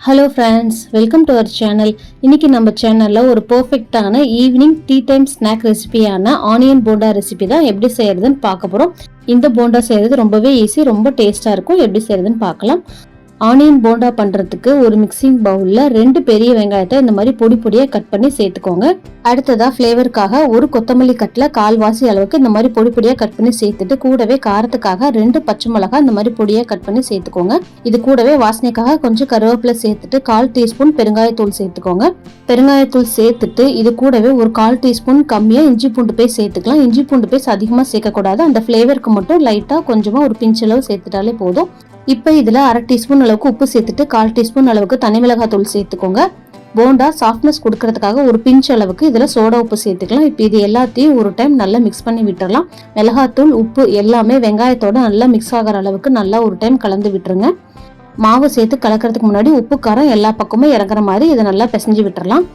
Hello friends, welcome to our channel. இன்னைக்கு நம்ம சேனலில் ஒரு பர்ஃபெக்டான ஈவினிங் டீ டைம் ஸ்நாக் ரெசிபியான ஆனியன் போண்டா ரெசிபி தான் எப்படி செய்யறதுன்னு பார்க்க போகிறோம். இந்த போண்டா செய்கிறது ரொம்பவே ஈஸி, ரொம்ப டேஸ்ட்டாக இருக்கும். எப்படி செய்யறதுன்னு பார்க்கலாம். ஆனியன் போண்டா பண்ணுறதுக்கு ஒரு மிக்சிங் பவுலில் 2 பெரிய வெங்காயத்தை இந்த மாதிரி பொடி பொடியாக கட் பண்ணி சேர்த்துக்கோங்க. அடுத்ததாக ஃப்ளேவருக்காக ஒரு கொத்தமல்லி கட்டில் கால்வாசி அளவுக்கு இந்த மாதிரி பொடி பொடியாக கட் பண்ணி சேர்த்துட்டு கூடவே காரத்துக்காக 2 பச்சை மிளகாய் இந்த மாதிரி பொடியாக கட் பண்ணி சேர்த்துக்கோங்க. இது கூடவே வாசனைக்காக கொஞ்சம் கருவேப்பிலை சேர்த்துட்டு 1/4 டீஸ்பூன் பெருங்காயத்தூள் சேர்த்துக்கோங்க. பெருங்காயத்தூள் சேர்த்துட்டு இது கூடவே ஒரு 1/4 டீஸ்பூன் கம்மியாக இஞ்சி பூண்டு பேஸ்ட் சேர்த்துக்கலாம். இஞ்சி பூண்டு பேஸ்ட் அதிகமாக சேர்க்கக்கூடாது. அந்த ஃப்ளேவருக்கு மட்டும் லைட்டாக கொஞ்சமாக ஒரு பிஞ்சளவு சேர்த்துட்டாலே போதும். இப்போ இதில் 1/2 டீஸ்பூன் அளவுக்கு உப்பு சேர்த்துட்டு 1/4 டீஸ்பூன் அளவுக்கு தனி மிளகாய் தூள் சேர்த்துக்கோங்க. போண்டா சாஃப்ட்னஸ் கொடுக்கறதுக்காக ஒரு பிஞ்ச் அளவுக்கு இதில் சோடா உப்பு சேர்த்துக்கலாம். இப்போ இது எல்லாத்தையும் ஒரு டைம் நல்லா மிக்ஸ் பண்ணி விட்டுறலாம். மிளகாத்தூள் உப்பு எல்லாமே வெங்காயத்தோட நல்லா மிக்ஸ் ஆகிற அளவுக்கு நல்லா ஒரு டைம் கலந்து விட்டுருங்க. மாவு சேர்த்து கலக்கிறதுக்கு முன்னாடி உப்பு காரம் எல்லா பக்கமும் இறங்குற மாதிரி இதை நல்லா பிசைஞ்சு விட்டுறலாம்.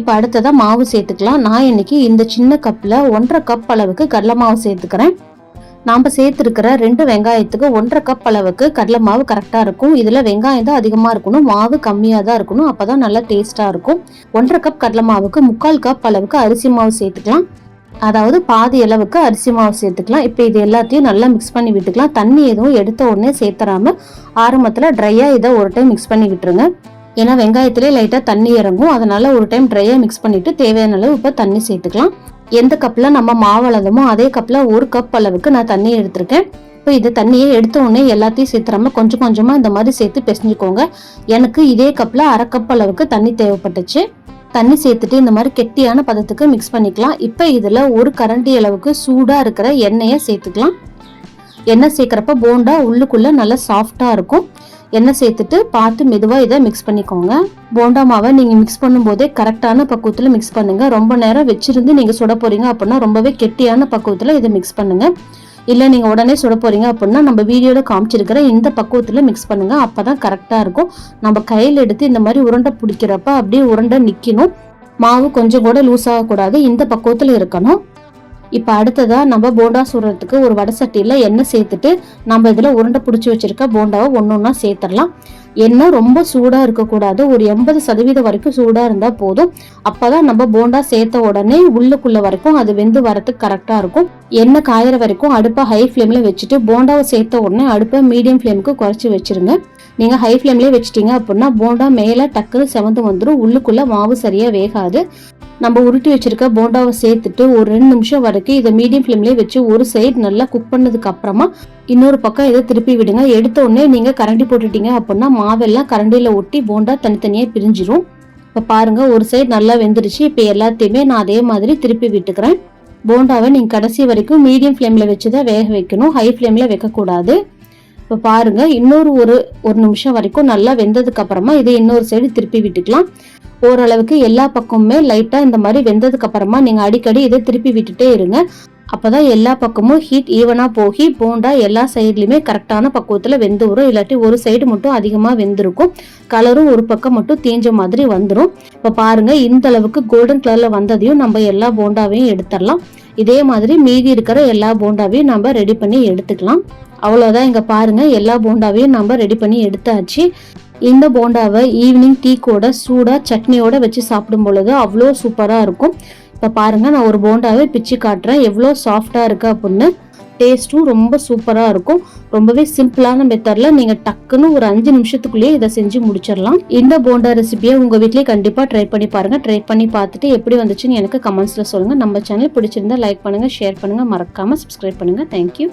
இப்போ அடுத்ததாக மாவு சேர்த்துக்கலாம். நான் இன்னைக்கு இந்த சின்ன கப்பில் 1/2 கப் அளவுக்கு கடலை மாவு சேர்த்துக்கிறேன். நாம் சேர்த்துருக்கிற 2 வெங்காயத்துக்கு 1/2 கப் அளவுக்கு கடலை மாவு கரெக்டாக இருக்கும். இதில் வெங்காயம் தான் அதிகமாக இருக்கணும், மாவு கம்மியாக தான் இருக்கணும். அப்போ தான் நல்லா டேஸ்ட்டாக இருக்கும். 1/2 கப் கடலை மாவுக்கு 3/4 கப் அளவுக்கு அரிசி மாவு சேர்த்துக்கலாம். அதாவது பாதி அளவுக்கு அரிசி மாவு சேர்த்துக்கலாம். இப்போ இது எல்லாத்தையும் நல்லா மிக்ஸ் பண்ணி விட்டுக்கலாம். தண்ணி எதுவும் எடுத்த உடனே சேர்த்துறாம ஆரம்பத்தில் ட்ரையாக இதை ஒரு டைம் மிக்ஸ் பண்ணி விட்டுருங்க. ஏன்னா வெங்காயத்திலே லைட்டாக தண்ணி இறங்கும். அதனால ஒரு டைம் ட்ரையாக மிக்ஸ் பண்ணிட்டு தேவையான அளவு இப்போ தண்ணி சேர்த்துக்கலாம். எந்த கப்பில் நம்ம மாவு அளந்தமோ அதே கப்பில் 1 கப் அளவுக்கு நான் தண்ணியை எடுத்திருக்கேன். இப்போ இது தண்ணியை எடுத்த உடனே எல்லாத்தையும் சேர்த்துறாம கொஞ்சம் கொஞ்சமாக இந்த மாதிரி சேர்த்து பிசைஞ்சுக்கோங்க. எனக்கு இதே கப்பில் 1/2 கப் அளவுக்கு தண்ணி தேவைப்பட்டுச்சு. தண்ணி சேர்த்துட்டு இந்த மாதிரி கெட்டியான பதத்துக்கு மிக்ஸ் பண்ணிக்கலாம். இப்போ இதில் 1 கரண்டி அளவுக்கு சூடாக இருக்கிற எண்ணெயை சேர்த்துக்கலாம். எண்ணெய் சேர்க்குறப்ப போண்டா உள்ளுக்குள்ளே நல்லா சாஃப்டாக இருக்கும். எண்ணெய் சேர்த்துட்டு பார்த்து மெதுவாக இதை மிக்ஸ் பண்ணிக்கோங்க. போண்டா மாவை நீங்கள் மிக்ஸ் பண்ணும்போதே கரெக்டான பக்குவத்தில் மிக்ஸ் பண்ணுங்கள். ரொம்ப நேரம் வச்சிருந்து நீங்கள் சுட போகிறீங்க அப்படின்னா ரொம்பவே கெட்டியான பக்குவத்தில் இதை மிக்ஸ் பண்ணுங்கள். இல்லை நீங்கள் உடனே சுட போகிறீங்க அப்படின்னா நம்ம வீடியோவில் காமிச்சிருக்கிற இந்த பக்குவத்தில் மிக்ஸ் பண்ணுங்கள். அப்போ தான் கரெக்டாக இருக்கும். நம்ம கையில் எடுத்து இந்த மாதிரி உருண்டை பிடிக்கிறப்ப அப்படியே உருண்டை நிற்கணும். மாவு கொஞ்சம் கூட லூஸ் ஆகக்கூடாது. இந்த பக்குவத்தில் இருக்கணும். இப்போ அடுத்ததாக நம்ம போண்டா சுடுறதுக்கு ஒரு வடை சட்டியில் எண்ணெய் சேர்த்துட்டு நம்ம இதில் உருண்டை பிடிச்சி வச்சிருக்க போண்டாவை ஒன்றா சேர்த்துடலாம். எண்ணெய் ரொம்ப சூடாக இருக்கக்கூடாது. ஒரு 80% வரைக்கும் சூடாக இருந்தால் போதும். அப்போ தான் நம்ம போண்டா சேர்த்த உடனே உள்ளுக்குள்ளே வரைக்கும் அது வெந்து வரத்துக்கு கரெக்டாக இருக்கும். எண்ணெய் காயிற வரைக்கும் அடுப்பை ஹை ஃப்ளேமில் வச்சுட்டு போண்டாவை சேர்த்த உடனே அடுப்பை மீடியம் ஃப்ளேமுக்கு குறைச்சி வச்சுருங்க. நீங்கள் ஹை ஃப்ளேம்லேயே வச்சிட்டிங்க அப்படின்னா போண்டா மேலே டக்குன்னு செவந்து வந்துடும். உள்ளுக்குள்ளே மாவு சரியாக வேகாது. நம்ம உருட்டி வச்சிருக்க போண்டாவை சேர்த்துட்டு ஒரு 2 நிமிஷம் வரைக்கும் இதை மீடியம் ஃப்ளேம்லேயே வச்சு ஒரு சைடு நல்லா குக் பண்ணதுக்கு அப்புறமா இன்னொரு பக்கம் இதை திருப்பி விடுங்க. எடுத்த உடனே நீங்கள் கரண்டி போட்டுட்டீங்க அப்படின்னா மாவெல்லாம் கரண்டியில் ஒட்டி போண்டா தனித்தனியாக பிரிஞ்சிடும். இப்போ பாருங்கள், ஒரு சைடு நல்லா வெந்துருச்சு. இப்போ எல்லாத்தையுமே நான் அதே மாதிரி திருப்பி விட்டுக்கிறேன். போண்டாவை நீங்கள் கடைசி வரைக்கும் மீடியம் ஃப்ளேமில் வச்சு தான் வேக வைக்கணும், ஹை ஃப்ளேமில் வைக்கக்கூடாது. இப்போ பாருங்க, இன்னொரு ஒரு நிமிஷம் வரைக்கும் நல்லா வெந்ததுக்கு அப்புறமா இதை இன்னொரு சைடு திருப்பி விட்டுக்கலாம். ஓரளவுக்கு எல்லா பக்கமுமே லைட்டாக இந்த மாதிரி வெந்ததுக்கு அப்புறமா நீங்கள் அடிக்கடி இதை திருப்பி விட்டுட்டே இருங்க. அப்போதான் எல்லா பக்கமும் ஹீட் ஈவனாக போகி போண்டா எல்லா சைட்லையுமே கரெக்டான பக்குவத்தில் வெந்து வரும். இல்லாட்டி ஒரு சைடு மட்டும் அதிகமாக வெந்திருக்கும், கலரும் ஒரு பக்கம் மட்டும் தேஞ்ச மாதிரி வந்துடும். இப்போ பாருங்க, இந்த அளவுக்கு கோல்டன் கலரில் வந்ததையும் நம்ம எல்லா போண்டாவையும் எடுத்துடலாம். இதே மாதிரி மீதி இருக்கிற எல்லா போண்டாவையும் நம்ம ரெடி பண்ணி எடுத்துக்கலாம். அவ்வளோதான். இங்கே பாருங்க, எல்லா போண்டாவையும் நம்ம ரெடி பண்ணி எடுத்தாச்சு. இந்த போண்டாவை ஈவினிங் டீ கூட சூடாக சட்னியோட வச்சு சாப்பிடும் பொழுது அவ்வளோ சூப்பராக இருக்கும். இப்போ பாருங்க, நான் ஒரு போண்டாவை பிச்சு காட்டுறேன் எவ்வளோ சாஃப்டாக இருக்கு அப்படின்னு. டேஸ்ட்டும் ரொம்ப சூப்பராக இருக்கும். ரொம்பவே சிம்பிளான மெத்தடில் நீங்கள் டக்குன்னு ஒரு 5 நிமிஷத்துக்குள்ளேயே இதை செஞ்சு முடிச்சிடலாம். இந்த போண்டா ரெசிபியை உங்கள் வீட்லேயே கண்டிப்பாக ட்ரை பண்ணி பாருங்கள். ட்ரை பண்ணி பார்த்துட்டு எப்படி வந்துச்சுன்னு எனக்கு கமெண்ட்ஸில் சொல்லுங்கள். நம்ம சேனல் பிடிச்சிருந்தா லைக் பண்ணுங்கள், ஷேர் பண்ணுங்கள், மறக்காமல் சப்ஸ்கிரைப் பண்ணுங்கள். தேங்க்யூ.